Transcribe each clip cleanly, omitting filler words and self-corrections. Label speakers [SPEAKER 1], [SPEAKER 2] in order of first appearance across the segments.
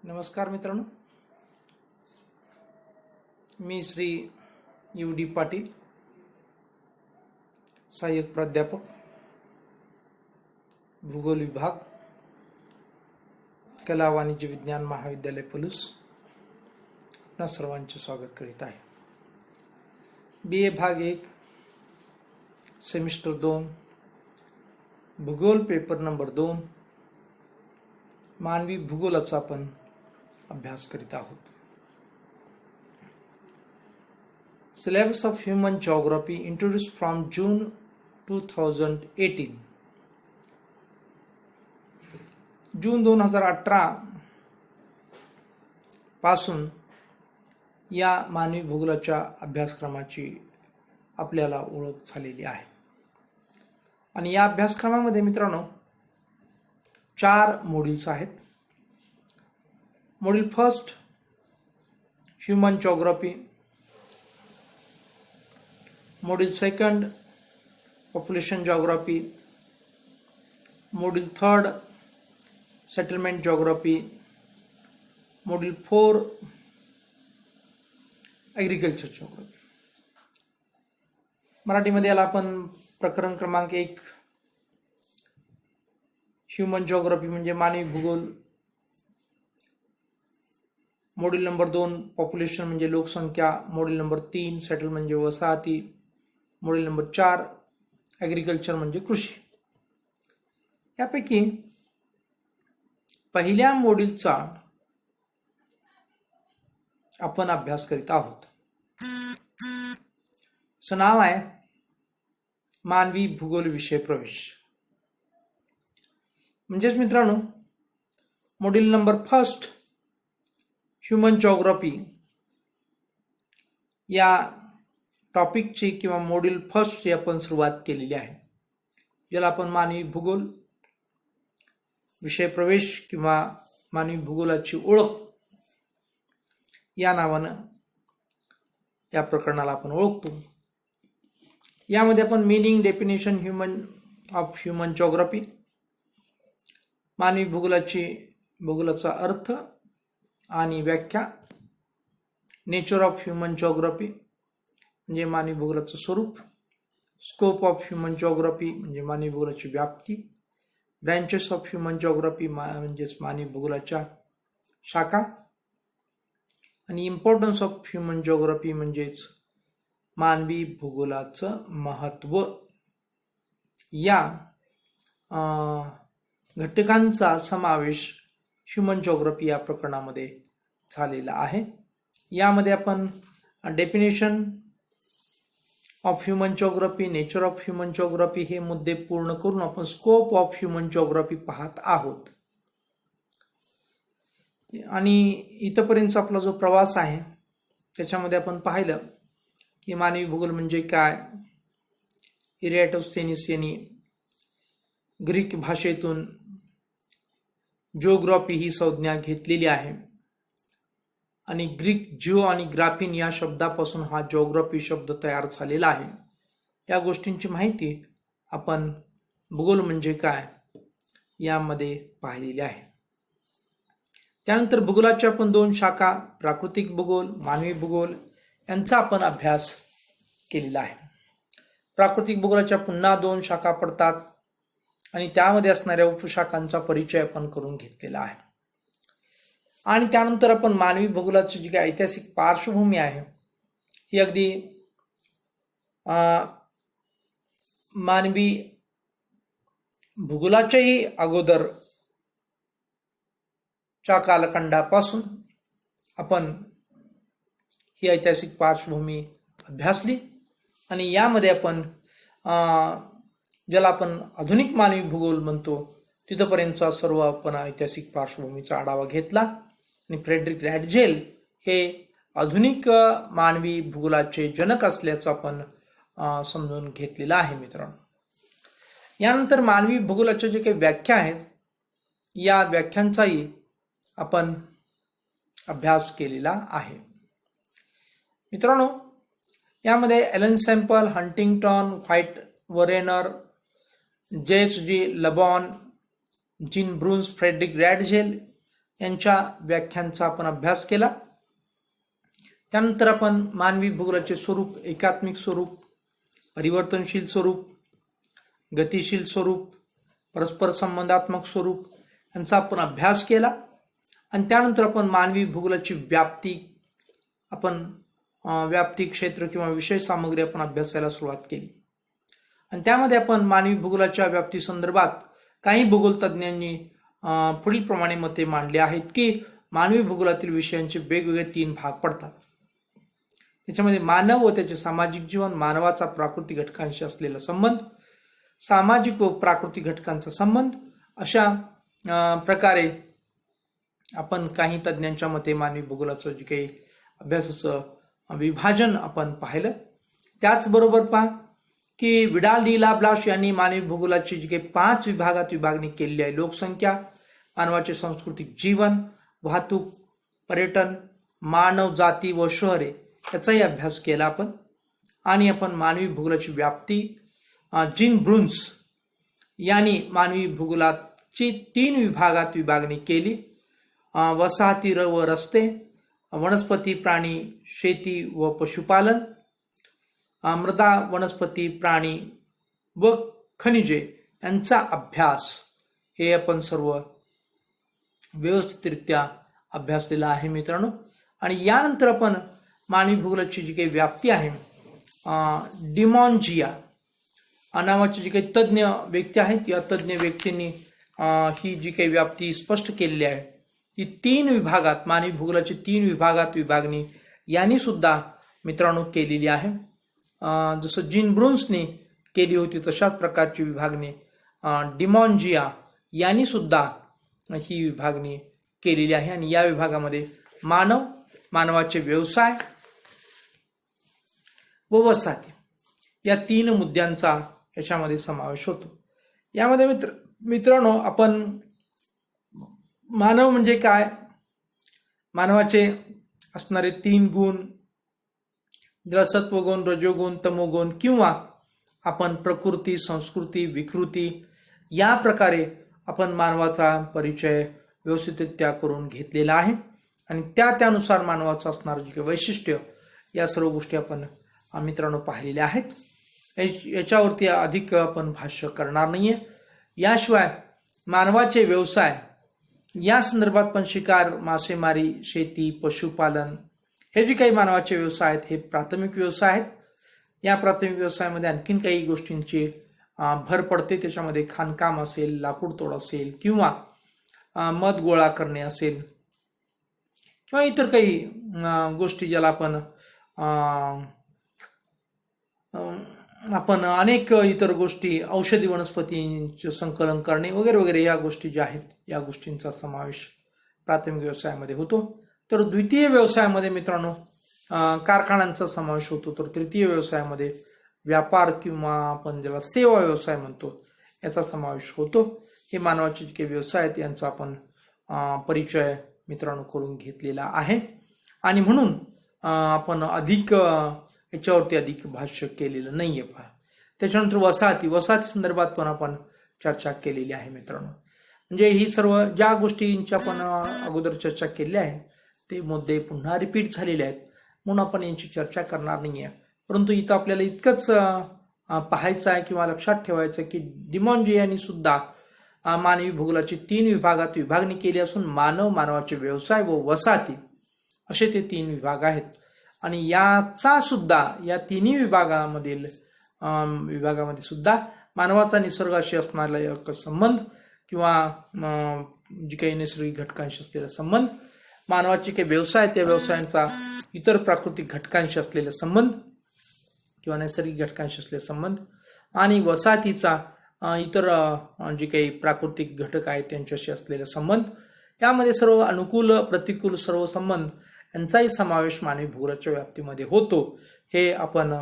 [SPEAKER 1] नमस्कार मित्रांनो, मी श्री UD पाटील, सहाय्यक प्राध्यापक, भूगोल विभाग, कला वाणिज्य विज्ञान महाविद्यालय पलूस. आपणा सर्वांचे स्वागत करीत आहे. BA भाग 1 सेमिस्टर 2 भूगोल पेपर नंबर 2 मानवी भूगोलाचा आपण अभ्यास करीत आहोत. Syllabus of human geography introduced from June 2018. जून 2018 पासून या मानवी भूगोलाच्या अभ्यासक्रमाची आपल्याला ओळख झालेली आहे. आणि या अभ्यासक्रमामध्ये मित्रांनो 4 मॉड्यूल्स आहेत. Module first human geography, module second population geography, module third settlement geography, module 4 agriculture geography. मराठीमध्ये याला आपण प्रकरण क्रमांक 1 ह्यूमन जिओग्राफी म्हणजे मानवी भूगोल, मॉड्यूल नंबर 2 पॉप्युलेशन म्हणजे लोकसंख्या, मॉड्यूल नंबर 3 सेटल म्हणजे वसाहती, मॉड्यूल नंबर 4 ॲग्रिकल्चर म्हणजे कृषी. यापैकी पहिल्या मॉड्यूलचा आपण अभ्यास करीत आहोत. असं नाव आहे मानवी भूगोल विषय प्रवेश. म्हणजेच मित्रांनो module number first human geography या टॉपिकची किंवा मॉड्यूल फर्स्टची आपण सुरुवात केलेली आहे, ज्याला आपण मानवी भूगोल विषय प्रवेश किंवा मानवी भूगोलाची ओळख या नावानं या प्रकरणाला आपण ओळखतो. यामध्ये आपण मीनिंग, डेफिनेशन ह्यूमन जिओग्राफी, मानवी भूगोलाचा अर्थ आणि व्याख्या, नेचर ऑफ ह्यूमन जिओग्राफी म्हणजे मानवी भूगोलाचं स्वरूप, स्कोप ऑफ ह्यूमन जिओग्राफी म्हणजे मानवी भूगोलाची व्याप्ती, ब्रँचेस ऑफ ह्यूमन जिओग्राफी म्हणजेच मानवी भूगोलाच्या शाखा, आणि इम्पॉर्टन्स ऑफ ह्यूमन जिओग्राफी म्हणजेच मानवी भूगोलाचं महत्व. या घटकांचा समावेश ह्यूमन जिओग्राफी या प्रकरणामध्ये झालेला आहे. यामध्ये आपण definition of human geography, nature of human geography हे मुद्दे पूर्ण करून आपण स्कोप ऑफ ह्यूमन जिओग्राफी पाहत आहोत. आणि इथपर्यंतचा आपला जो प्रवास आहे त्याच्यामध्ये आपण पाहिलं की मानवी भूगोल म्हणजे काय. इरॅटोस्थेनिस यांनी ग्रीक भाषेतून जिओग्राफी ही संज्ञा घेतलेली आहे आणि ग्रीक जिओ आणि ग्राफिन या शब्दापासून हा जिओग्राफी शब्द तयार झालेला आहे. या गोष्टींची माहिती आपण भूगोल म्हणजे काय यामध्ये पाहिलेली आहे. त्यानंतर भूगोलाच्या आपण 2 शाखा, प्राकृतिक भूगोल, मानवी भूगोल यांचा आपण अभ्यास केलेला आहे. प्राकृतिक भूगोलाच्या पुन्हा 2 शाखा पडतात आणि त्यामध्ये असणाऱ्या उपशाखांचा परिचय आपण करून घेतलेला आहे. आणि त्यानंतर आपण मानवी भूगोलाची जी काही ऐतिहासिक पार्श्वभूमी आहे ही अगदी मानवी भूगोलाच्याही अगोदरच्या कालखंडापासून आपण ही ऐतिहासिक पार्श्वभूमी अभ्यासली. आणि यामध्ये आपण ज्याला आपण आधुनिक मानवी भूगोल म्हणतो तिथपर्यंतचा सर्व आपण ऐतिहासिक पार्श्वभूमीचा आढावा घेतला. आणि फ्रेडरिक रॅडझेल हे आधुनिक मानवी भूगोलाचे जनक असल्याचं आपण समजून घेतलेलं आहे मित्रांनो. यानंतर मानवी भूगोलाच्या जे काही व्याख्या आहेत या व्याख्यांचाही आपण अभ्यास केलेला आहे मित्रांनो. यामध्ये Ellen Semple, Huntington, White Warner, JHG Lebon, Jean Brunhes, Friedrich Ratzel यांच्या व्याख्यांचा आपण अभ्यास केला. त्यानंतर आपण मानवी भूगोलाचे स्वरूप, एकात्मिक स्वरूप, परिवर्तनशील स्वरूप, गतिशील स्वरूप, परस्पर संबंधात्मक स्वरूप यांचा आपण अभ्यास केला. आणि त्यानंतर आपण मानवी भूगोलाची व्याप्ती क्षेत्र किंवा विषय सामग्री आपण अभ्यासायला सुरुवात केली. आणि त्यामध्ये आपण मानवी भूगोलाच्या व्याप्ती संदर्भात काही भूगोल तज्ज्ञांनी पुढील प्रमाणे मते मांडली आहेत की मानवी भूगोलातील विषयांचे वेगवेगळे 3 भाग पडतात. त्याच्यामध्ये मानव व त्याचे सामाजिक जीवन, मानवाचा प्राकृतिक घटकांशी असलेला संबंध, सामाजिक व प्राकृतिक घटकांचा संबंध, अशा प्रकारे आपण काही तज्ज्ञांच्या मते मानवी भूगोलाचं जे काही अभ्यासाचं विभाजन आपण पाहिलं. त्याचबरोबर पहा की विडाल डी ला ब्लाश यांनी मानवी भूगोलाची जी काही 5 विभागात विभागणी केलेली आहे. लोकसंख्या, मानवाचे सांस्कृतिक जीवन, वाहतूक, पर्यटन, मानव जाती व शहरे याचाही अभ्यास केला आपण. आणि आपण मानवी भूगोलाची व्याप्ती जीन ब्रुन्स यांनी मानवी भूगोलाची 3 विभागात विभागणी केली. वसाहती व रस्ते, वनस्पती, प्राणी, शेती व पशुपालन, मृदा, वनस्पती, प्राणी व खनिजे यांचा अभ्यास, हे आपण सर्व व्यवस्थितरित्या अभ्यासलेला आहे मित्रांनो. आणि यानंतर आपण मानवी भूगोलाची जी काही व्याप्ती आहे, डिमॉन्जिया नावाची जी काही तज्ज्ञ व्यक्ती आहेत, या तज्ज्ञ व्यक्तींनी ही जी काही व्याप्ती स्पष्ट केलेली आहे ती 3 विभागात, मानवी भूगोलाची 3 विभागात विभागणी यांनी सुद्धा मित्रांनो केलेली आहे. जसं जीन ब्रुन्सने केली होती तशाच प्रकारची विभागणी डिमॉन्जिया यांनी सुद्धा ही विभागणी केलेली आहे. आणि या विभागामध्ये मानव, मानवाचे व्यवसाय व वसाहती या 3 मुद्द्यांचा याच्यामध्ये समावेश होतो. यामध्ये मित्रांनो आपण मानव म्हणजे काय, मानवाचे असणारे 3 गुण, सत्वगुण, रजोगुण, तमोगुण, किंवा आपण प्रकृती, संस्कृती, विकृती या प्रकारे आपण मानवाचा परिचय व्यवस्थितरित्या करून घेतलेला आहे. आणि त्यानुसार मानवाचं असणारं जे काही वैशिष्ट्य, या सर्व गोष्टी आपण मित्रांनो पाहिलेल्या आहेत. याच्यावरती अधिक आपण भाष्य करणार नाहीये. याशिवाय मानवाचे व्यवसाय या संदर्भात पण शिकार, मासेमारी, शेती, पशुपालन हे जे काही मानवाचे व्यवसाय आहेत हे प्राथमिक व्यवसाय आहेत. या प्राथमिक व्यवसायामध्ये आणखीन काही गोष्टींची भर पडते. त्याच्यामध्ये खाणकाम असेल, लाकूड तोड असेल, किंवा मध गोळा करणे असेल, किंवा इतर काही गोष्टी ज्याला आपण अनेक इतर गोष्टी, औषधी वनस्पतींचे संकलन करणे वगैरे वगैरे या गोष्टी ज्या आहेत, या गोष्टींचा समावेश प्राथमिक व्यवसायामध्ये होतो. तर द्वितीय व्यवसायामध्ये मित्रांनो कारखान्यांचा समावेश होतो. तर तृतीय व्यवसायामध्ये व्यापार किंवा आपण ज्याला सेवा व्यवसाय म्हणतो याचा समावेश होतो. हे मानवाचे जे काही व्यवसाय आहेत यांचा आपण परिचय मित्रांनो करून घेतलेला आहे. आणि म्हणून आपण अधिक याच्यावरती अधिक भाष्य केलेलं नाहीये. पहा, त्याच्यानंतर वसाहती संदर्भात पण आपण चर्चा केलेली आहे मित्रांनो. म्हणजे ही सर्व ज्या गोष्टींची आपण अगोदर चर्चा केली आहे ते मुद्दे पुन्हा रिपीट झालेले आहेत, म्हणून आपण यांची चर्चा करणार नाहीये. परंतु इथं आपल्याला इतकंच पाहायचं आहे किंवा लक्षात ठेवायचं की डिमॉन्जिया यांनी सुद्धा मानवी भूगोलाची 3 विभागात विभागणी केली असून मानव, मानवाचे व्यवसाय व वसाहती असे ते 3 विभाग आहेत. आणि याचा सुद्धा या 3 विभागामध्ये सुद्धा मानवाचा निसर्गाशी असणारा संबंध किंवा जी काही नैसर्गिक घटकांशी असलेला संबंध, मानवाचे काही व्यवसाय, त्या व्यवसायांचा इतर प्राकृतिक घटकांशी असलेला संबंध किंवा नैसर्गिक घटकांशी असलेला संबंध, आणि वसाहतीचा इतर जे काही प्राकृतिक घटक आहेत त्यांच्याशी असलेला संबंध, यामध्ये सर्व अनुकूल, प्रतिकूल सर्व संबंध यांचाही समावेश मानवी भूगोलाच्या व्याप्तीमध्ये होतो. हे आपण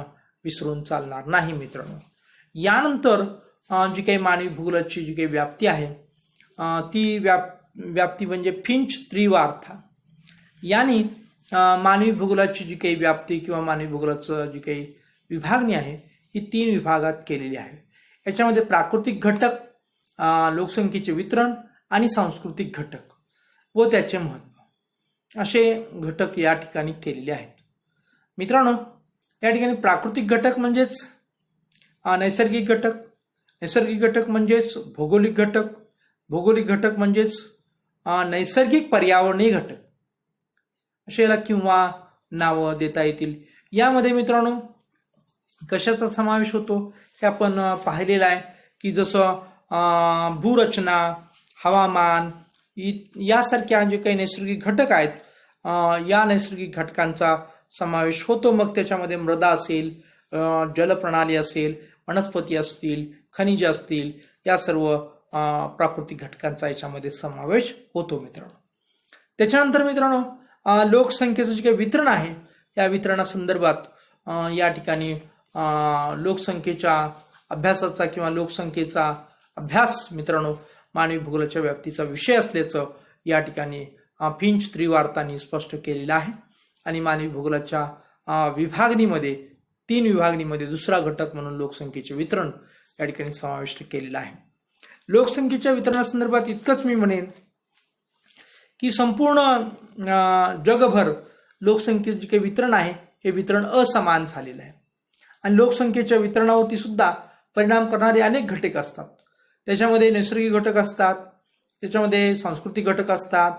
[SPEAKER 1] विसरून चालणार नाही मित्रांनो. यानंतर जी काही मानवी भूगोलाची जी काही व्याप्ती आहे ती व्याप्ती म्हणजे फिंच त्रिवार्था यांनी मानवी भूगोलाची जी काही व्याप्ती किंवा मानवी भूगोलाचं जी काही विभागणी आहे ही 3 विभागात केलेली आहे. याच्यामध्ये प्राकृतिक घटक, लोकसंख्येचे वितरण आणि सांस्कृतिक घटक व त्याचे महत्त्व असे घटक या ठिकाणी केलेले आहेत. मित्रांनो, या ठिकाणी प्राकृतिक घटक म्हणजेच नैसर्गिक घटक, नैसर्गिक घटक म्हणजेच भौगोलिक घटक, भौगोलिक घटक म्हणजेच नैसर्गिक पर्यावरणीय घटक असे याला किंवा नावं देता येतील. यामध्ये मित्रांनो कशाचा समावेश होतो हे आपण पाहिलेलं आहे की जसं भूरचना, हवामान यासारख्या जे काही नैसर्गिक घटक आहेत या नैसर्गिक घटकांचा समावेश होतो. मग त्याच्यामध्ये मृदा असेल, जलप्रणाली असेल, वनस्पती असतील, खनिजे असतील, या सर्व प्राकृतिक घटकांचा याच्यामध्ये समावेश होतो मित्रांनो. त्याच्यानंतर मित्रांनो लोकसंख्येचं जे काही वितरण आहे या वितरणासंदर्भात या ठिकाणी लोकसंख्येच्या अभ्यासाचा किंवा लोकसंख्येचा अभ्यास मित्रांनो मानवी भूगोलाच्या व्याप्तीचा विषय असल्याचं या ठिकाणी फिंच त्रिवार्तांनी स्पष्ट केलेलं आहे. आणि मानवी भूगोलाच्या विभागणीमध्ये 3 विभागणीमध्ये दुसरा घटक म्हणून लोकसंख्येचे वितरण या ठिकाणी समाविष्ट केलेलं आहे. लोकसंख्येच्या वितरणासंदर्भात इतकंच मी म्हणेन की संपूर्ण जगभर लोकसंख्येचे जे काही वितरण आहे हे वितरण असमान झालेलं आहे आणि लोकसंख्येच्या वितरणावरती सुद्धा परिणाम करणारे अनेक घटक असतात. त्याच्यामध्ये नैसर्गिक घटक असतात, त्याच्यामध्ये सांस्कृतिक घटक असतात,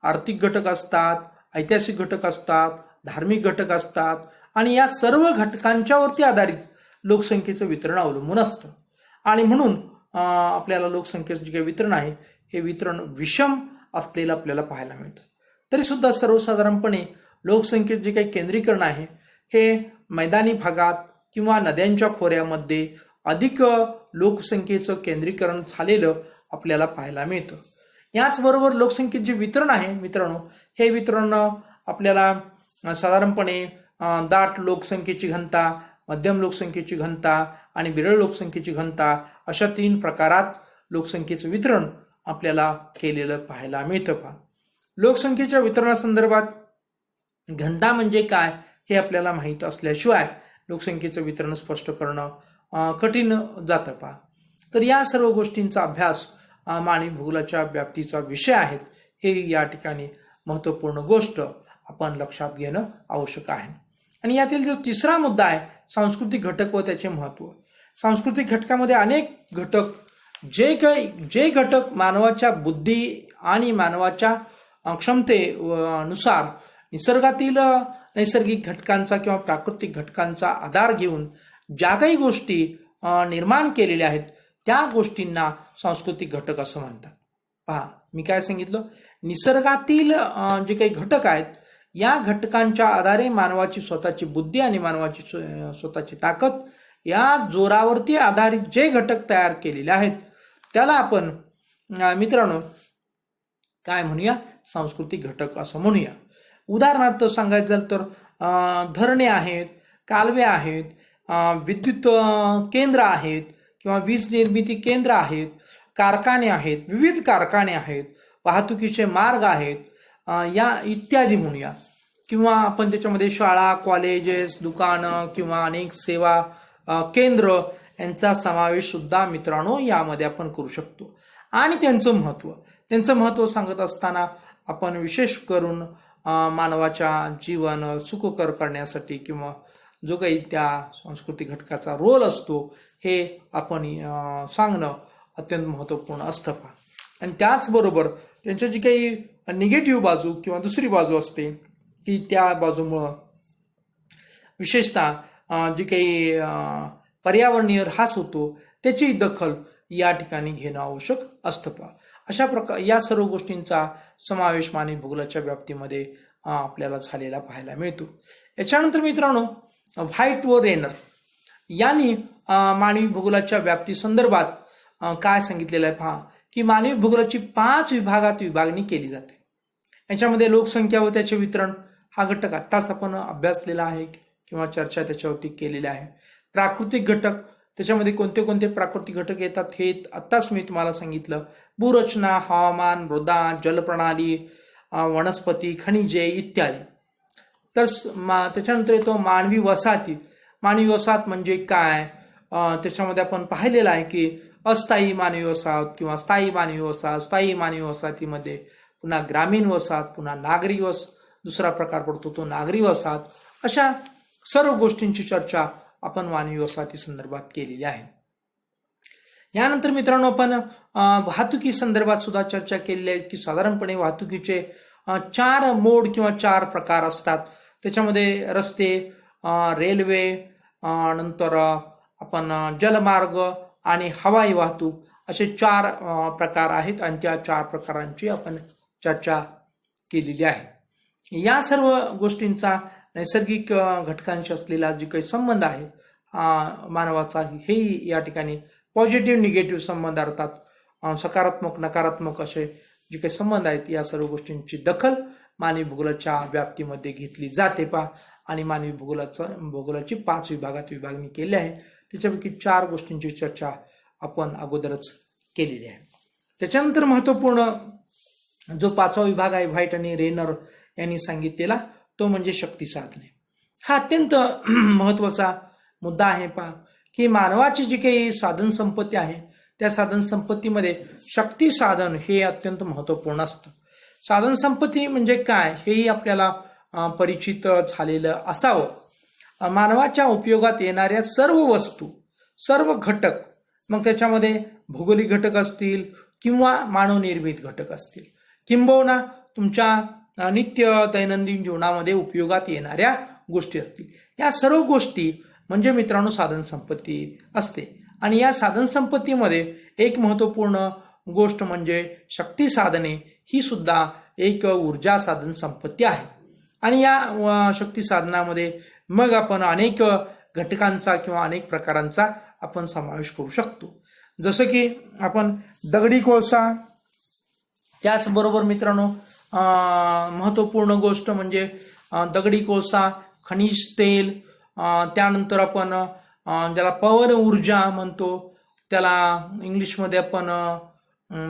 [SPEAKER 1] आर्थिक घटक असतात, ऐतिहासिक घटक असतात, धार्मिक घटक असतात आणि या सर्व घटकांच्यावरती आधारित लोकसंख्येचं वितरण अवलंबून असतं. आणि म्हणून आपल्याला लोकसंख्येचं जे काही वितरण आहे हे वितरण विषम असलेलं आपल्याला पाहायला मिळतं. तरी सुद्धा सर्वसाधारणपणे लोकसंख्येत जे काही केंद्रीकरण आहे हे मैदानी भागात किंवा नद्यांच्या खोऱ्यामध्ये अधिक लोकसंख्येचं केंद्रीकरण झालेलं आपल्याला पाहायला मिळतं. याचबरोबर लोकसंख्येचे जे वितरण आहे मित्रांनो हे वितरण आपल्याला साधारणपणे दाट लोकसंख्येची घनता, मध्यम लोकसंख्येची घनता आणि विरळ लोकसंख्येची घनता अशा 3 प्रकारात लोकसंख्येचं वितरण आपल्याला केलेलं पाहायला मिळतं. लोकसंख्येच्या वितरणासंदर्भात घनता म्हणजे काय हे आपल्याला माहीत असल्याशिवाय लोकसंख्येचं वितरण स्पष्ट करणं कठीण जातं. तर या सर्व गोष्टींचा अभ्यास मानवी भूगोलाच्या व्याप्तीचा विषय आहेत हे या ठिकाणी महत्त्वपूर्ण गोष्ट आपण लक्षात घेणं आवश्यक आहे. आणि यातील जो तिसरा मुद्दा आहे सांस्कृतिक घटक व त्याचे महत्त्व. सांस्कृतिक घटकामध्ये अनेक घटक जे घटक मानवाच्या बुद्धी आणि मानवाच्या क्षमतेनुसार निसर्गातील नैसर्गिक घटकांचा किंवा प्राकृतिक घटकांचा आधार घेऊन ज्या काही गोष्टी निर्माण केलेल्या आहेत त्या गोष्टींना सांस्कृतिक घटक असं म्हणतात. पहा मी काय सांगितलं, निसर्गातील जे काही घटक आहेत या घटकांच्या आधारे मानवाची स्वतःची बुद्धी आणि मानवाची स्वतःची ताकद या जोरावरती आधारित जे घटक तयार केलेले आहेत त्याला आपण मित्रांनो काय म्हणूया, सांस्कृतिक घटक असं म्हणूया. उदाहरणार्थ सांगायचं झालं तर धरणे आहेत, कालवे आहेत, विद्युत केंद्र आहेत किंवा वीज निर्मिती केंद्र आहेत, कारखाने आहेत, विविध कारखाने आहेत, वाहतुकीचे मार्ग आहेत या इत्यादी म्हणूया. किंवा आपण त्याच्यामध्ये शाळा, कॉलेजेस, दुकानं किंवा अनेक सेवा केंद्र यांचा समावेश सुद्धा मित्रांनो यामध्ये आपण करू शकतो. आणि त्यांचं महत्त्व सांगत असताना आपण विशेष करून मानवाच्या जीवन सुखकर करण्यासाठी किंवा जो काही त्या सांस्कृतिक घटकाचा रोल असतो हे आपण सांगणं अत्यंत महत्त्वपूर्ण असतं. आणि त्याचबरोबर त्यांच्या जी काही निगेटिव्ह बाजू किंवा दुसरी बाजू असते की त्या बाजूमुळं विशेषतः जी काही पर्यावरणीय ऱ्हास होतो त्याची दखल या ठिकाणी घेणं आवश्यक असतं. अशा प्रकार या सर्व गोष्टींचा समावेश मानवी भूगोलाच्या व्याप्तीमध्ये आपल्याला झालेला पाहायला मिळतो. याच्यानंतर मित्रांनो व्हाईट व रेनर यांनी मानवी भूगोलाच्या व्याप्ती संदर्भात काय सांगितलेलं आहे पहा की मानवी भूगोलाची 5 विभागात विभागणी केली जाते. याच्यामध्ये लोकसंख्या व त्याचे वितरण हा घटक आत्ताच आपण अभ्यासलेला आहे किंवा चर्चा त्याच्यावरती केलेली आहे. प्राकृतिक घटक त्याच्यामध्ये कोणते कोणते प्राकृतिक घटक येतात हे आत्ताच मी तुम्हाला सांगितलं. भूरचना, हवामान, मृदा, जलप्रणाली, वनस्पती, खनिजे इत्यादी. तर त्याच्यानंतर येतो मानवी वसाहती. मानवी वसाहत म्हणजे काय, त्याच्यामध्ये आपण पाहिलेलं आहे की अस्थायी मानवी वसाहत किंवा स्थायी मानवी वसाहत. स्थायी मानवी वसाहतीमध्ये पुन्हा ग्रामीण वसाहत, पुन्हा नागरी दुसरा प्रकार पडतो तो नागरी वसाहत. अशा सर्व गोष्टींची चर्चा आपण मानवी वसाहती संदर्भात केलेली आहे. यानंतर मित्रांनो आपण वाहतुकी संदर्भात सुद्धा चर्चा केलेली आहे की साधारणपणे वाहतुकीचे 4 मोड किंवा 4 प्रकार असतात. त्याच्यामध्ये रस्ते, रेल्वे, नंतर आपण जलमार्ग आणि हवाई वाहतूक असे 4 प्रकार आहेत आणि त्या 4 प्रकारांची आपण चर्चा केलेली आहे. या सर्व गोष्टींचा नैसर्गिक घटकांशी असलेला जे काही संबंध आहे मानवाचा, हेही या ठिकाणी पॉझिटिव्ह निगेटिव्ह संबंध, अर्थात सकारात्मक नकारात्मक असे जे काही संबंध आहेत, या सर्व गोष्टींची दखल मानवी भूगोलाच्या व्याप्तीमध्ये घेतली जाते आणि मानवी भूगोलाची 5 विभागात विभागणी केली आहे. त्याच्यापैकी 4 गोष्टींची चर्चा आपण अगोदरच केलेली आहे. त्याच्यानंतर महत्वपूर्ण जो 5वा विभाग आहे व्हाईट आणि रेनर यांनी सांगितलेला, तो म्हणजे शक्ती साधने. हा अत्यंत महत्वाचा मुद्दा आहे की मानवाची जी काही साधन संपत्ती आहे त्या साधन संपत्तीमध्ये शक्ती साधन हे अत्यंत महत्वपूर्ण असतं. साधन संपत्ती म्हणजे काय हेही आपल्याला परिचित झालेलं असावं. मानवाच्या उपयोगात येणाऱ्या सर्व वस्तू, सर्व घटक, मग त्याच्यामध्ये भौगोलिक घटक असतील किंवा मानवनिर्मित घटक असतील, किंबहुना तुमच्या नित्य दैनंदिन जीवनामध्ये उपयोगात येणाऱ्या गोष्टी असतील, या सर्व गोष्टी म्हणजे मित्रांनो साधन संपत्ती असते. आणि या साधन संपत्तीमध्ये एक महत्वपूर्ण गोष्ट म्हणजे शक्ती साधने, ही सुद्धा एक ऊर्जा साधन संपत्ती आहे. आणि या शक्ती साधनामध्ये मग आपण अनेक घटकांचा किंवा अनेक प्रकारांचा आपण समावेश करू शकतो. जसं की आपण दगडी कोळसा, त्याचबरोबर मित्रांनो महत्वपूर्ण गोष्ट म्हणजे दगडी कोळसा, खनिज तेल, त्यानंतर आपण ज्याला पवन ऊर्जा म्हणतो, त्याला इंग्लिशमध्ये आपण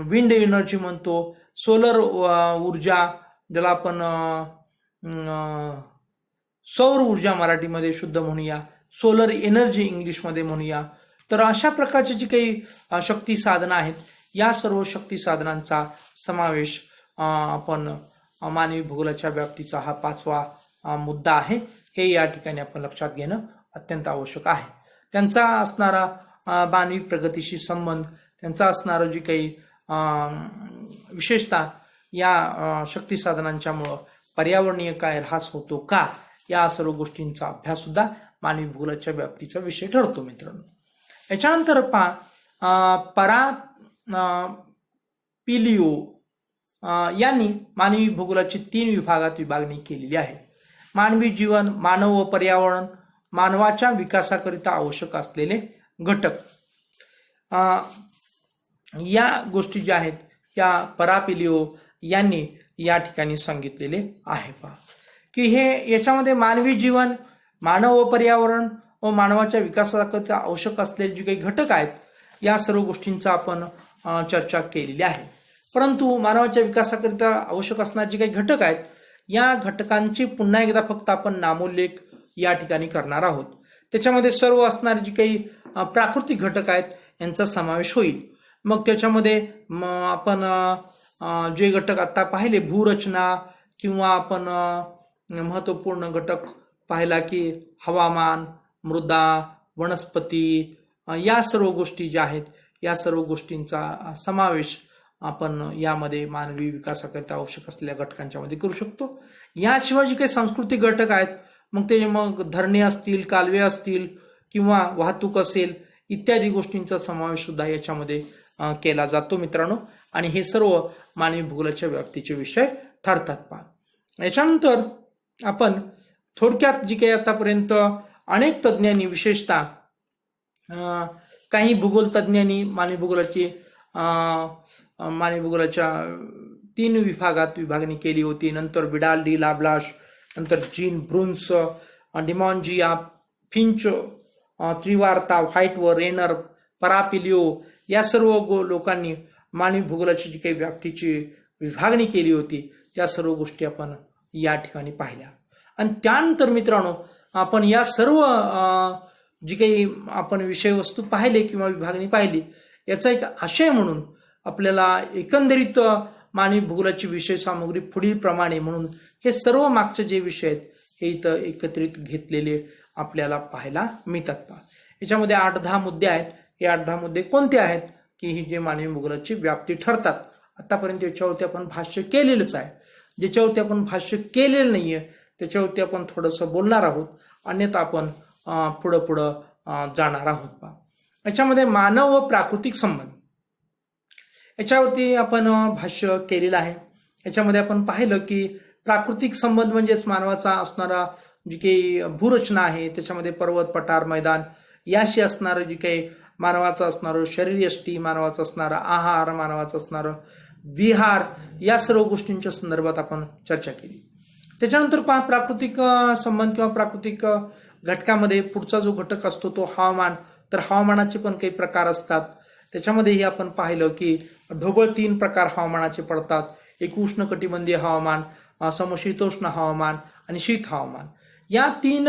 [SPEAKER 1] विंड एनर्जी म्हणतो, सोलर ऊर्जा ज्याला आपण सौर ऊर्जा मराठीमध्ये शुद्ध म्हणूया, सोलर एनर्जी इंग्लिशमध्ये म्हणूया. तर अशा प्रकारची जी काही शक्ती साधनं आहेत, या सर्व शक्ती साधनांचा समावेश आपण मानवी भूगोलाच्या व्याप्तीचा हा 5वा मुद्दा आहे. हे या ठिकाणी आपण लक्षात घेणं अत्यंत आवश्यक आहे. त्यांचा असणारा मानवी प्रगतीशी संबंध, त्यांचा असणारा जी काही विशेषतः या शक्ती साधनांच्यामुळं पर्यावरणीय काय ऱ्हास होतो का, या सर्व गोष्टींचा अभ्यास सुद्धा मानवी भूगोलाच्या व्याप्तीचा विषय ठरतो मित्रांनो. याच्यानंतर परापिलिओ यांनी मानवी भूगोलाची 3 विभागात विभागणी केलेली आहे. मानवी जीवन, मानव व पर्यावरण, मानवाच्या विकासाकरिता आवश्यक असलेले घटक. या गोष्टी ज्या आहेत त्या परापिलिओ यांनी या ठिकाणी सांगितलेले आहे की याच्यामध्ये मानवी जीवन, मानव व पर्यावरण व मानवाच्या विकासाकरिता आवश्यक असलेले जे काही घटक आहेत, या सर्व गोष्टींचा आपण चर्चा केलेली आहे. परंतु मानवाच्या विकासाकरिता आवश्यक असणारे जे काही घटक आहेत, या घटकांची पुन्हा एकदा फक्त आपण नामोल्लेख या ठिकाणी करणार आहोत. त्याच्यामध्ये सर्व असणारे जे काही प्राकृतिक घटक आहेत यांचा समावेश होईल. मग त्याच्यामध्ये आपण जे घटक आता पाहिले, भूरचना किंवा आपण महत्वपूर्ण घटक पाहिला की हवामान, मृदा, वनस्पती, या सर्व गोष्टी ज्या आहेत, या सर्व गोष्टींचा समावेश आपण यामध्ये मानवी विकासाकरिता आवश्यक असलेल्या घटकांच्या मध्ये करू शकतो. याशिवाय जे काही सांस्कृतिक घटक आहेत, मग धरणे असतील, कालवे असतील किंवा वाहतूक असेल, इत्यादी गोष्टींचा समावेश सुद्धा याच्यामध्ये केला जातो मित्रांनो. आणि हे सर्व मानवी भूगोलाच्या व्याप्तीचे विषय ठरतात. याच्यानंतर आपण थोडक्यात जी काही आतापर्यंत अनेक तज्ज्ञांनी, विशेषतः काही भूगोल तज्ज्ञांनी मानवी भूगोलाच्या 3 विभागात विभागणी केली होती. नंतर विडाल डी लाब्लाश, नंतर जीन ब्रुन्स, डिमॉन्जिया, फिंच, त्रिवार्ता, व्हाईट व रेनर, परापिलिओ, या सर्व लोकांनी मानवी भूगोलाची जी काही व्याप्तीची विभागणी केली होती, त्या सर्व गोष्टी आपण या ठिकाणी पाहिल्या. आणि त्यानंतर मित्रांनो आपण या सर्व जी काही आपण विषयवस्तू पाहिले किंवा विभागणी पाहिली, याचा एक आशय म्हणून आपल्याला एकंदरीत मानवी भूगोलाची विषय सामग्री पुढील प्रमाणे म्हणून हे सर्व मागचे जे विषय आहेत हे इथं एकत्रित घेतलेले आपल्याला पाहायला मिळतात. याच्यामध्ये 8-10 मुद्दे आहेत. हे 8-10 मुद्दे कोणते आहेत की ही जे मानवी भूगोलाची व्याप्ती ठरतात. आतापर्यंत याच्यावरती आपण भाष्य केलेलंच आहे. ज्याच्यावरती आपण भाष्य केलेलं नाहीये त्याच्यावरती आपण थोडंसं बोलणार आहोत, अन्यथा आपण पुढं जाणार आहोत. याच्यामध्ये मानव व प्राकृतिक संबंध याच्यावरती आपण भाष्य केलेलं आहे. याच्यामध्ये आपण पाहिलं की प्राकृतिक संबंध म्हणजेच मानवाचा असणारा जी काही भूरचना आहे त्याच्यामध्ये पर्वत, पठार, मैदान याशी असणारं जी काही मानवाचं असणारं शरीरयष्टी, मानवाचं असणारा आहार, मानवाचं असणारं विहार या सर्व गोष्टींच्या संदर्भात आपण चर्चा केली. त्याच्यानंतर प्राकृतिक संबंध किंवा प्राकृतिक घटकामध्ये पुढचा जो घटक असतो तो हवामान. तर हवामानाचे पण काही प्रकार असतात. त्याच्यामध्येही आपण पाहिलं की ढोबळ 3 प्रकार हवामानाचे पडतात. एक उष्णकटिबंधीय हवामान, समशीतोष्ण हवामान आणि शीत हवामान. या 3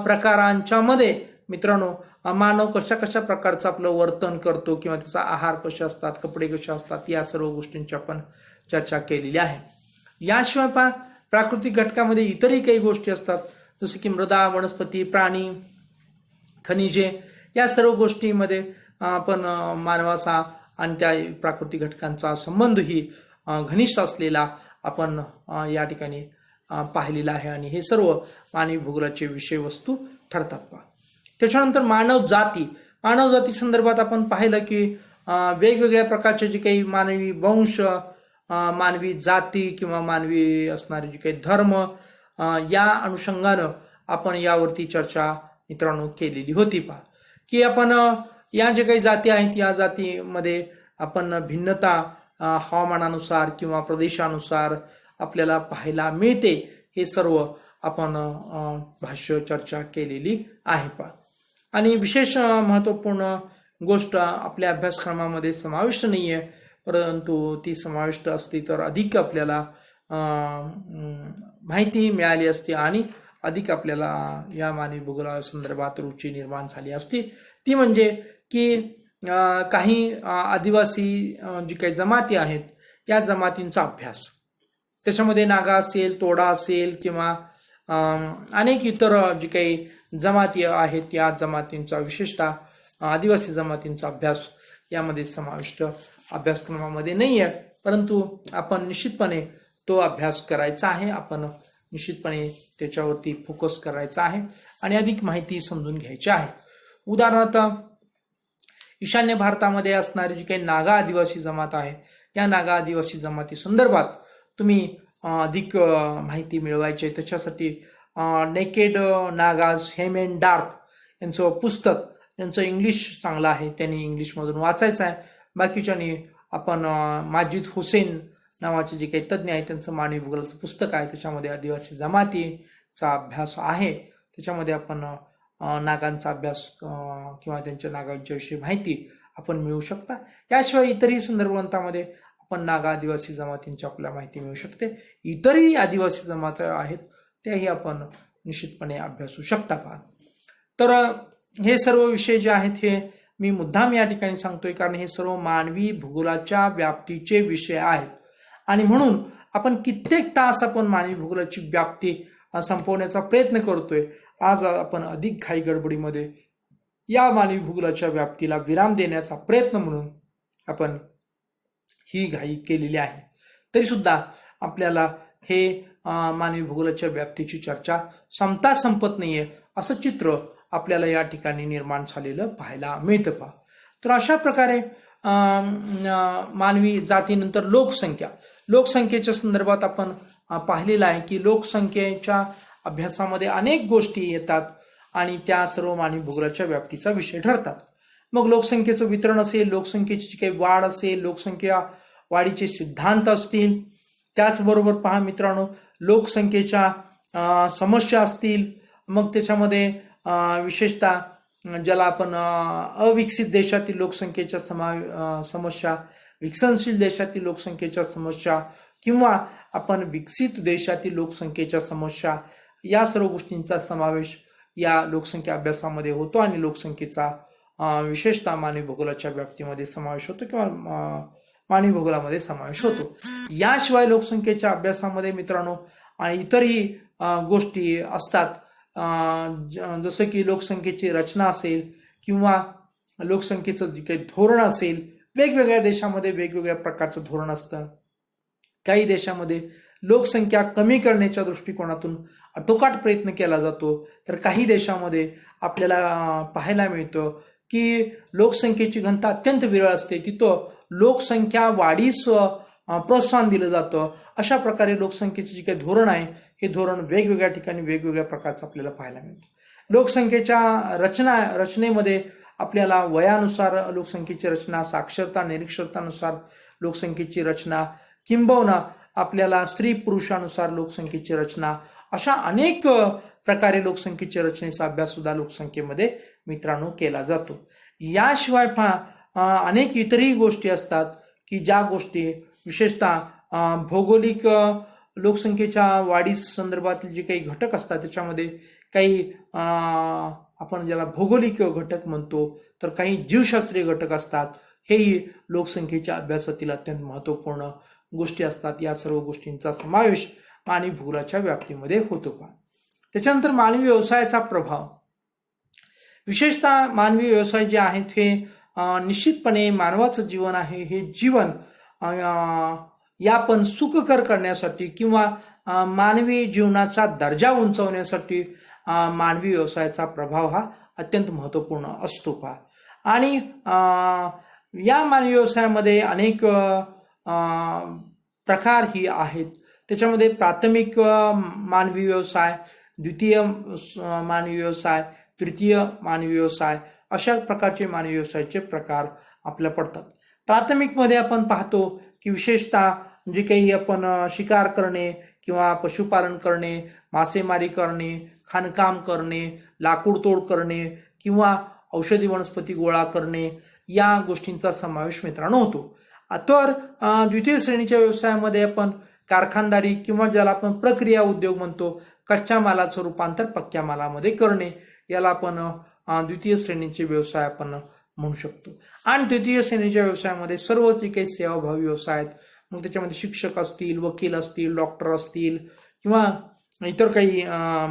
[SPEAKER 1] प्रकारांच्या मध्ये मित्रांनो मानव कशा कशा प्रकारचं आपलं वर्तन करतो किंवा त्याचा आहार कसे असतात, कपडे कसे असतात या सर्व गोष्टींची आपण चर्चा केलेली आहे. याशिवाय प्राकृतिक घटकामध्ये इतरही काही गोष्टी असतात जसे की मृदा, वनस्पती, प्राणी, खनिजे या सर्व गोष्टींमध्ये आपण मानवाचा आणि त्या प्राकृतिक घटकांचा संबंधही घनिष्ठ असलेला आपण या ठिकाणी पाहिलेला आहे आणि हे सर्व मानवी भूगोलाचे विषयवस्तू ठरतात. त्याच्यानंतर मानव जाती संदर्भात आपण पाहिलं की वेगवेगळ्या प्रकारचे जे काही मानवी वंश, मानवी जाती किंवा मानवी असणारे जे काही धर्म या अनुषंगानं आपण यावरती चर्चा मित्रांनो केलेली होती. की आपण या जे काही जाती आहेत या जातीमध्ये आपण भिन्नता हवामानानुसार किंवा प्रदेशानुसार आपल्याला पाहायला मिळते. हे सर्व आपण भाष्य चर्चा केलेली आहे. आणि विशेष महत्त्वपूर्ण गोष्ट आपल्या अभ्यासक्रमामध्ये समाविष्ट नाहीये, परंतु ती समाविष्ट असती तर अधिक आपल्याला माहिती मिळाली असती आणि अधिक आपल्याला या मानवी भूगोला संदर्भात रुची निर्माण झाली असती. ती म्हणजे की काही आदिवासी जी काही जमाती आहेत या जमातींचा अभ्यास. त्याच्यामध्ये नागा असेल, तोडा असेल किंवा अनेक इतर जी काही जमाती आहेत या जमातींचा विशेषतः आदिवासी जमातींचा अभ्यास यामध्ये समाविष्ट अभ्यासक्रमामध्ये नाही आहे, परंतु आपण निश्चितपणे तो अभ्यास करायचा आहे. आपण निश्चितपणे त्याच्यावरती फोकस करायचा आहे आणि अधिक माहिती समजून घ्यायची आहे. उदाहरणार्थ ईशान्य भारतामध्ये असणारी जी काही नागा आदिवासी जमात आहे या नागा आदिवासी जमाती संदर्भात तुम्ही अधिक माहिती मिळवायची आहे. त्याच्यासाठी नेकेड नागाज हेम अँड डार्क यांचं पुस्तक, यांचं इंग्लिश चांगलं आहे, त्यांनी इंग्लिशमधून वाचायचं आहे. बाकीच्यांनी आपण माजिद हुसेन नावाचे जे काही तज्ज्ञ आहेत त्यांचं मानवी भूगोलाचं पुस्तक आहे, त्याच्यामध्ये आदिवासी जमातीचा अभ्यास आहे. त्याच्यामध्ये आपण नागांचा अभ्यास किंवा त्यांच्या नागांच्या विषयी माहिती आपण मिळवू शकता. याशिवाय इतरही संदर्भ ग्रंथामध्ये आपण नागा आदिवासी जमातींची आपल्याला माहिती मिळू शकते. इतरही आदिवासी जमात आहेत त्याही आपण निश्चितपणे अभ्यासू शकता. तर हे सर्व विषय जे आहेत हे मी मुद्दाम या ठिकाणी सांगतोय कारण हे सर्व मानवी भूगोलाच्या व्याप्तीचे विषय आहेत आणि म्हणून आपण कित्येक तास आपण मानवी भूगोलाची व्याप्ती संपवण्याचा प्रयत्न करतोय. आज आपण अधिक घाई गडबडीमध्ये या मानवी भूगोलाच्या व्याप्तीला विराम देण्याचा प्रयत्न म्हणून आपण ही घाई केलेली आहे. तरी सुद्धा आपल्याला हे मानवी भूगोलाच्या व्याप्तीची चर्चा संपत नाहीये असं चित्र आपल्याला या ठिकाणी निर्माण झालेलं पाहायला मिळतं. तर अशा प्रकारे मानवी जातीनंतर लोकसंख्येच्या संदर्भात आपण पाहिलेलं आहे की लोकसंख्येच्या अभ्यासामध्ये अनेक गोष्टी येतात आणि त्या सर्व मानवी भूगोलाच्या व्याप्तीचा विषय ठरतात. मग लोकसंख्येचं वितरण असेल, लोकसंख्येची जी काही वाढ असेल, लोकसंख्या वाढीचे सिद्धांत असतील, त्याचबरोबर पहा मित्रांनो लोकसंख्येच्या समस्या असतील. मग त्याच्यामध्ये विशेषतः ज्याला आपण अविकसित देशातील लोकसंख्येच्या समस्या, विकसनशील देशातील लोकसंख्येच्या समस्या किंवा आपण विकसित देशातील लोकसंख्येच्या समस्या या सर्व गोष्टींचा समावेश या लोकसंख्या अभ्यासामध्ये होतो आणि लोकसंख्येचा विशेषतः मानवी भूगोलाच्या व्याप्तीमध्ये समावेश होतो किंवा मानवी भूगोलामध्ये समावेश होतो. याशिवाय लोकसंख्येच्या अभ्यासामध्ये मित्रांनो आणि इतरही गोष्टी असतात, जसं की लोकसंख्येची रचना असेल किंवा लोकसंख्येचं जे काही धोरण असेल. वेगवेगळ्या देशामध्ये वेगवेगळ्या प्रकारचं धोरण असतं. काही देशामध्ये लोकसंख्या कमी करण्याच्या दृष्टिकोनातून आटोकाट प्रयत्न केला जातो, तर काही देशामध्ये आपल्याला पाहायला मिळतं की लोकसंख्येची घनता अत्यंत विरळ असते, तिथं लोकसंख्या वाढीस प्रोत्साहन दिलं जातं. अशा प्रकारे लोकसंख्येचे जे काही धोरण आहे हे धोरण वेगवेगळ्या ठिकाणी वेगवेगळ्या प्रकारचं आपल्याला पाहायला मिळतं. लोकसंख्येच्या रचनेमध्ये आपल्याला वयानुसार लोकसंख्येची रचना, साक्षरता निरक्षरतानुसार लोकसंख्येची रचना, किंबहुना आपल्याला स्त्री पुरुषानुसार लोकसंख्येची रचना, अशा अनेक प्रकारे लोकसंख्येच्या रचनेचा अभ्यास सुद्धा लोकसंख्येमध्ये मित्रांनो केला जातो. याशिवाय अनेक इतरही गोष्टी असतात की ज्या गोष्टी विशेषतः भौगोलिक लोकसंख्येच्या वाढी संदर्भातील जे काही घटक असतात त्याच्यामध्ये काही आपण ज्याला भौगोलिक घटक म्हणतो, तर काही जीवशास्त्रीय घटक असतात. हेही लोकसंख्येच्या अभ्यासातील अत्यंत महत्वपूर्ण गोष्टी असतात. या सर्व गोष्टींचा समावेश मानवी भूगोलाच्या व्याप्तीमध्ये होतो का. त्याच्यानंतर मानवी व्यवसायाचा प्रभाव. विशेषतः मानवी व्यवसाय जे आहेत हे निश्चितपणे मानवाचं जीवन आहे. हे जीवन यापण सुखकर करण्यासाठी किंवा मानवी जीवनाचा दर्जा उंचावण्यासाठी मानवी व्यवसायाचा प्रभाव हा अत्यंत महत्वपूर्ण असतो का. आणि या मानवी व्यवसायामध्ये अनेक प्रकार ही आहेत. त्याच्यामध्ये प्राथमिक मानवी व्यवसाय, द्वितीय मानवी व्यवसाय, तृतीय मानवी व्यवसाय, अशा प्रकारचे मानवी व्यवसायाचे प्रकार आपल्याला पडतात. प्राथमिकमध्ये आपण पाहतो की विशेषतः जे काही आपण शिकार करणे किंवा पशुपालन करणे, मासेमारी करणे, खाणकाम करणे, लाकूड तोड करणे किंवा औषधी वनस्पती गोळा करणे, या गोष्टींचा समावेश मित्रांनो होतो. तर द्वितीय श्रेणीच्या व्यवसायामध्ये आपण कारखानदारी किंवा ज्याला आपण प्रक्रिया उद्योग म्हणतो, कच्च्या मालाचं रूपांतर पक्क्या मालामध्ये करणे, याला आपण द्वितीय श्रेणीचे व्यवसाय आपण म्हणू शकतो. आणि तृतीय श्रेणीच्या व्यवसायामध्ये सर्व जे काही सेवाभावी व्यवसाय आहेत, मग त्याच्यामध्ये शिक्षक असतील, वकील असतील, डॉक्टर असतील किंवा इतर काही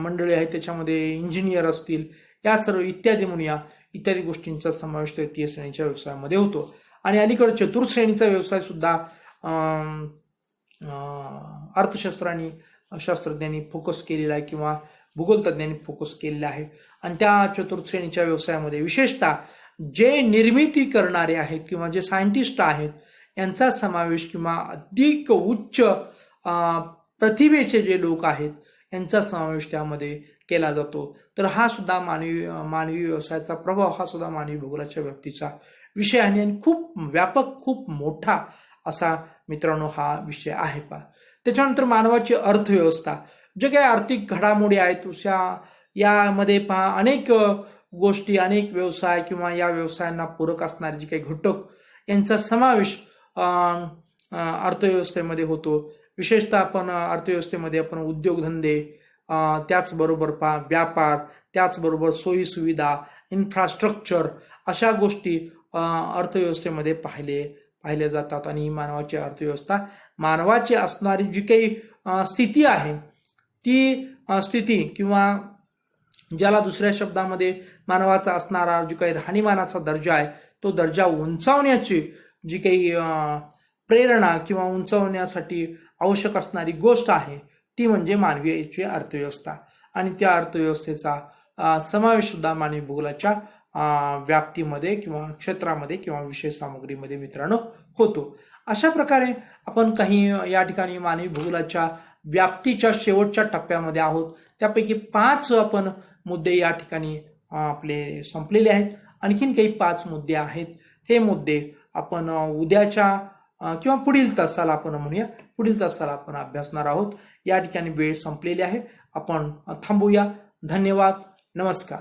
[SPEAKER 1] मंडळी आहेत, त्याच्यामध्ये इंजिनियर असतील, या सर्व इत्यादी म्हणूया इत्यादी गोष्टींचा समावेश तृतीय श्रेणीच्या व्यवसायामध्ये होतो. आणि अलीकडे चतुर्थ श्रेणीचा व्यवसाय सुद्धा अर्थशास्त्राने शास्त्रज्ञांनी फोकस केलेला आहे किंवा भूगोलतज्ञांनी फोकस केलेला आहे. आणि त्या चतुर्थ श्रेणीच्या व्यवसायामध्ये विशेषतः जे निर्मिती करणारे आहेत किंवा जे सायंटिस्ट आहेत यांचा समावेश किंवा अधिक उच्च प्रतिभेचे जे लोक आहेत यांचा समावेश त्यामध्ये केला जातो. तर हा सुद्धा मानवी व्यवसायाचा प्रभाव हा सुद्धा मानवी भूगोलाच्या व्याप्तीचा विषय आहे आणि खूप व्यापक, खूप मोठा असा मित्रांनो हा विषय आहे. त्याच्यानंतर मानवाची अर्थव्यवस्था. जे काही आर्थिक घडामोडी आहेत यामध्ये अनेक गोष्टी, अनेक व्यवसाय किंवा या व्यवसायांना पूरक असणारे जे काही घटक यांचा समावेश अर्थव्यवस्थेमध्ये होतो. विशेषतः आपण अर्थव्यवस्थेमध्ये आपण उद्योगधंदे, त्याचबरोबर व्यापार, त्याचबरोबर सोयी सुविधा, इन्फ्रास्ट्रक्चर, अशा गोष्टी अर्थव्यवस्थेमध्ये पाहिले जातात. आणि ही मानवाची अर्थव्यवस्था, मानवाची असणारी जी काही स्थिती आहे ती स्थिती किंवा ज्याला दुसऱ्या शब्दामध्ये मानवाचा असणारा जो काही राहणीमानाचा दर्जा आहे तो दर्जा उंचावण्याची जी काही प्रेरणा किंवा उंचावण्यासाठी आवश्यक असणारी गोष्ट आहे ती म्हणजे मानवीची अर्थव्यवस्था. आणि त्या अर्थव्यवस्थेचा समावेश सुद्धा मानवी भूगोलाच्या व्याप्तीमध्ये किंवा क्षेत्रामध्ये किंवा विषय सामग्रीमध्ये मित्रांनो होतो. अशा प्रकारे आपण काही या ठिकाणी मानवी भूगोलाच्या व्याप्तीच्या शेवटच्या टप्प्यामध्ये आहोत. त्यापैकी 5 आपण मुद्दे या ठिकाणी आपले संपलेले आहेत. आणखीन काही 5 मुद्दे आहेत. हे मुद्दे आपण उद्याच्या किंवा पुढील तासाला आपण म्हणूया पुढील तासाला आपण अभ्यासणार आहोत. या ठिकाणी वेळ संपलेली आहे. आपण थांबूया. धन्यवाद. नमस्कार.